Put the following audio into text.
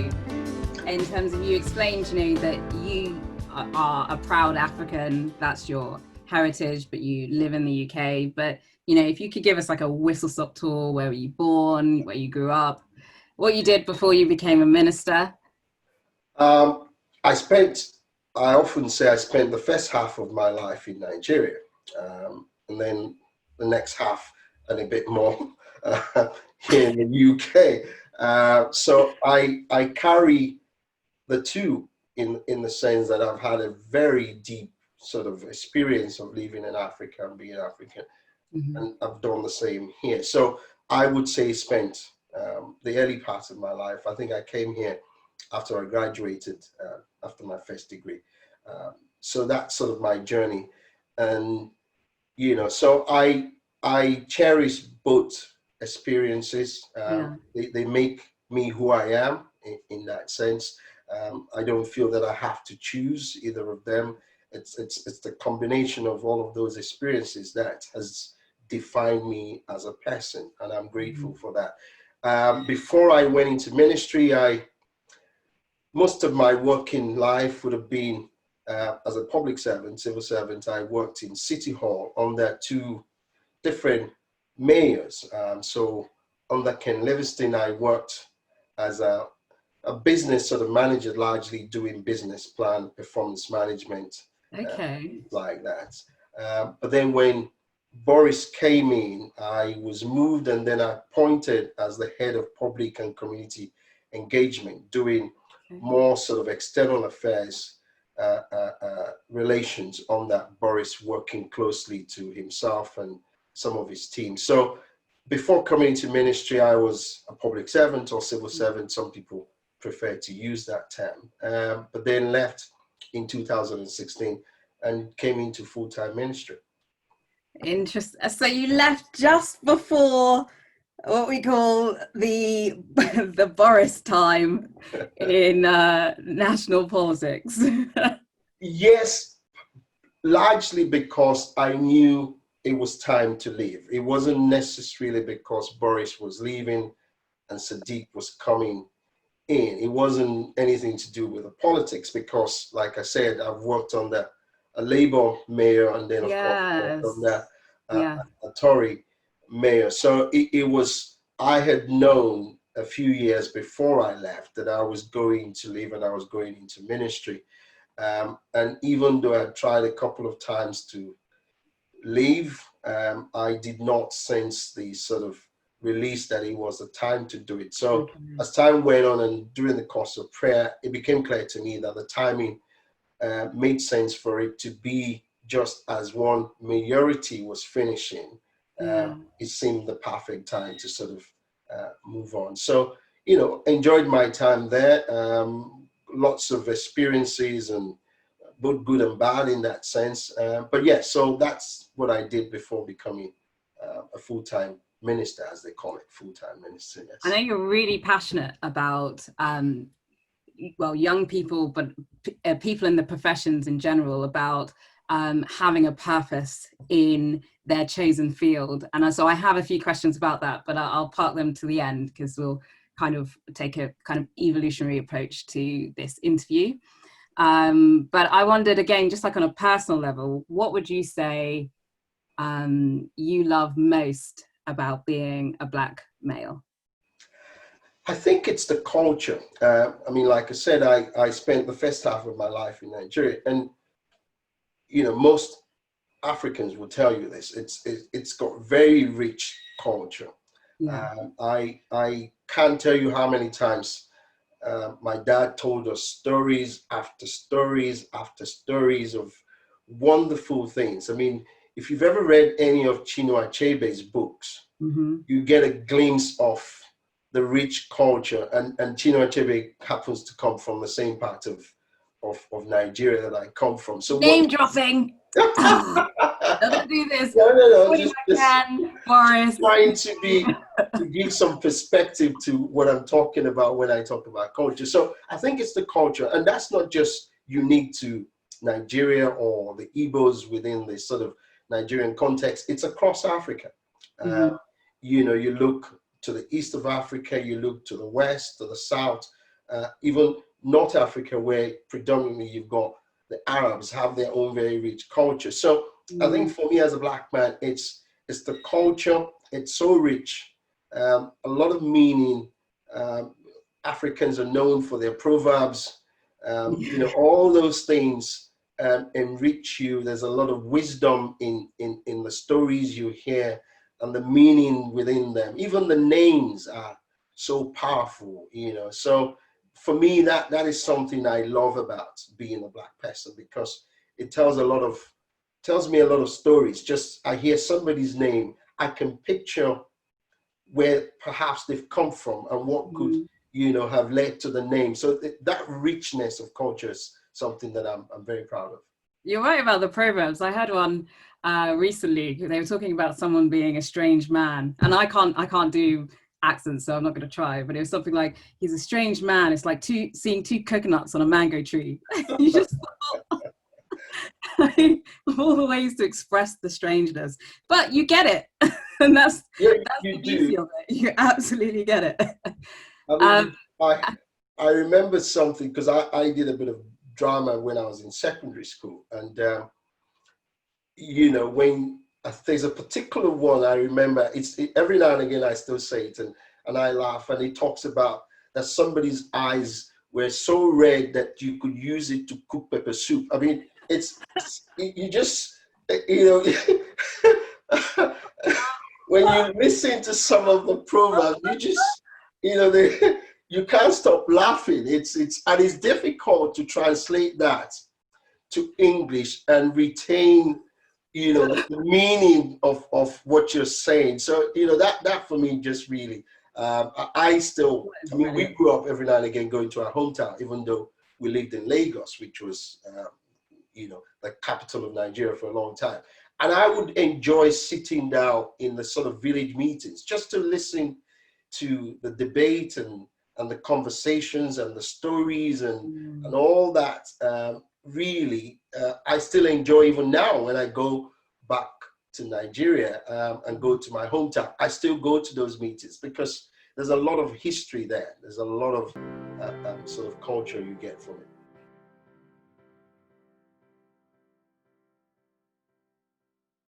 you in terms of you explained, that you are a proud African, that's your heritage, but you live in the UK. But, if you could give us like a whistle-stop tour, where were you born, where you grew up, what you did before you became a minister? I often say I spent the first half of my life in Nigeria, and then the next half and a bit more here in the UK. So I carry the two in the sense that I've had a very deep sort of experience of living in Africa and being African, and I've done the same here. So I would say spent the early part of my life. I think I came here after I graduated, after my first degree. So that's sort of my journey. And, so I cherish both experiences. They make me who I am in that sense. I don't feel that I have to choose either of them. It's the combination of all of those experiences that has defined me as a person, and I'm grateful for that. Before I went into ministry, most of my working life would have been as a public servant, civil servant. I worked in City Hall under two different mayors. So under Ken Livingston, I worked as a business sort of manager, largely doing business plan, performance management, like that. But then when Boris came in, I was moved and then appointed as the head of public and community engagement, doing more sort of external affairs relations on that, Boris working closely to himself and some of his team. So before coming into ministry, I was a public servant or civil servant. Some people prefer to use that term, but then left in 2016 and came into full-time ministry. Interesting. So you left just before what we call the Boris time in national politics. Yes, largely because I knew it was time to leave. It wasn't necessarily because Boris was leaving and Sadiq was coming in. It wasn't anything to do with the politics, because, like I said, I've worked under a Labour mayor and then, of course, under a Tory mayor. So it was, I had known a few years before I left that I was going to leave and I was going into ministry. And even though I tried a couple of times to leave, I did not sense the sort of release that it was the time to do it. So as time went on and during the course of prayer, it became clear to me that the timing made sense for it to be just as one majority was finishing. It seemed the perfect time to sort of move on. So, enjoyed my time there. Lots of experiences, and both good and bad in that sense. But yeah, so that's what I did before becoming a full-time minister, as they call it, full-time minister. Yes. I know you're really passionate about, young people, but people in the professions in general, about having a purpose in their chosen field. And so I have a few questions about that, but I'll park them to the end, because we'll kind of take a kind of evolutionary approach to this interview. But I wondered, again, just like on a personal level, what would you say you love most about being a Black male? I think it's the culture. I mean, like I said, I spent the first half of my life in Nigeria, and most Africans will tell you this. It's got very rich culture. I can't tell you how many times my dad told us stories after stories after stories of wonderful things. I mean, if you've ever read any of Chinua Achebe's books, you get a glimpse of the rich culture. And Chinua Achebe happens to come from the same part of Nigeria that I come from. So name dropping. Don't do this. No. Just Boris. Trying to give some perspective to what I'm talking about when I talk about culture. So I think it's the culture, and that's not just unique to Nigeria or the Igbos within the sort of Nigerian context. It's across Africa. You look to the east of Africa, you look to the west, to the south, even North Africa, where predominantly you've got the Arabs have their own very rich culture. So I think for me as a black man, it's the culture. It's so rich, a lot of meaning. Africans are known for their proverbs. All those things enrich you. There's a lot of wisdom in the stories you hear and the meaning within them. Even the names are so powerful, So for me, that is something I love about being a black person, because it tells me a lot of stories. Just I hear somebody's name, I can picture where perhaps they've come from and what could have led to the name. So that richness of culture is something that I'm very proud of. You're right about the proverbs. I had one recently. They were talking about someone being a strange man, and I can't do accents, so I'm not going to try. But it was something like, he's a strange man. It's like seeing two coconuts on a mango tree. You just of all the ways to express the strangeness, but you get it, and that's the beauty of it. You absolutely get it. I remember something, because I did a bit of drama when I was in secondary school, and when there's a particular one I remember, every now and again I still say it, and I laugh, and it talks about that somebody's eyes were so red that you could use it to cook pepper soup. I mean, you just when you listen to some of the proverbs, you just you can't stop laughing. It's difficult to translate that to English and retain the meaning of what you're saying. So that for me just really we grew up every now and again going to our hometown, even though we lived in Lagos, which was the capital of Nigeria for a long time. And I would enjoy sitting down in the sort of village meetings just to listen to the debate and the conversations and the stories and all that. Really, I still enjoy, even now when I go back to Nigeria and go to my hometown, I still go to those meetings, because there's a lot of history there. There's a lot of sort of culture you get from it.